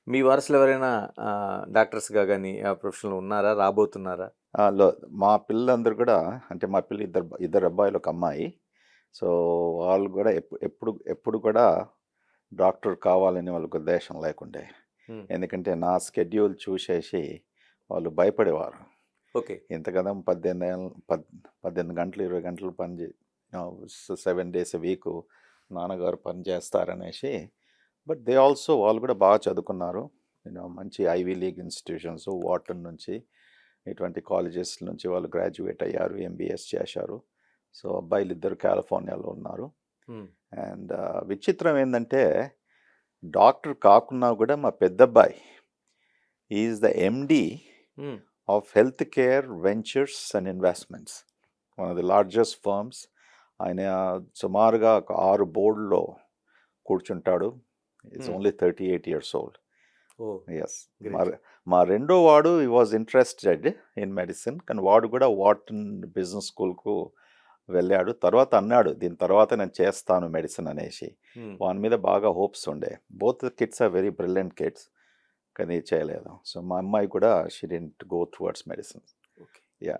మీ వారసులు ఎవరైనా డాక్టర్స్‌గా గాని ఆ ప్రొఫెషన్‌లో ఉన్నారా? రాబోతున్నారా? లో మా పిల్లలందరూ కూడా అంటే మా పిల్ల ఇద్దరు అబ్బాయిలు ఒక అమ్మాయి. సో వాళ్ళు కూడా ఎప్పుడు ఎప్పుడు కూడా డాక్టర్ కావాలని వాళ్ళకి ఉద్దేశం లేకుండే. హ్మ్. ఎందుకంటే నా స్కెడ్యూల్ చూసేసి వాళ్ళు భయపడేవారు. ఓకే. ఇంతకదం 18 గంటలు 20 గంటలు 7 డేస్ వీక్ నాన్నగారు పని చేస్తారనేసి. బట్ దే ఆల్సో వాళ్ళు కూడా బాగా చదువుకున్నారు. మంచి ఐవీ లీగ్ ఇన్స్టిట్యూషన్స్ వాటన్ నుంచి ఇటువంటి కాలేజెస్ నుంచి వాళ్ళు గ్రాడ్యుయేట్ అయ్యారు, ఎంబీఎస్ చేశారు. సో అబ్బాయిలు ఇద్దరు కాలిఫోర్నియాలో ఉన్నారు. హ్మ్. అండ్ విచిత్రం ఏంటంటే డాక్టర్ కాకున్నా కూడా మా పెద్దబ్బాయి ఈజ్ ద ఎండి హ్మ్. Of health care ventures and investments, one of the largest firms. ఆయన సుమారుగా ఒక 6 బోర్డులో కూర్చుంటాడు. ఈజ్ హ్మ్. Only 38 years old. ఓహ్! ఎస్. మా గ్రేట్. మా రెండో వాడు ఈ వాజ్ ఇంట్రెస్టెడ్ ఇన్ మెడిసిన్, కానీ వాడు కూడా వాటన్ బిజినెస్ స్కూల్కు వెళ్ళాడు. తర్వాత అన్నాడు దీని తర్వాత నేను చేస్తాను మెడిసిన్ అనేసి. హ్మ్. వాని మీద బాగా హోప్స్ ఉండే. Both kids are very brilliant kids, కానీ చేయలేదు. సో మా అమ్మాయి కూడా she didn't go towards medicine. Okay. Yeah.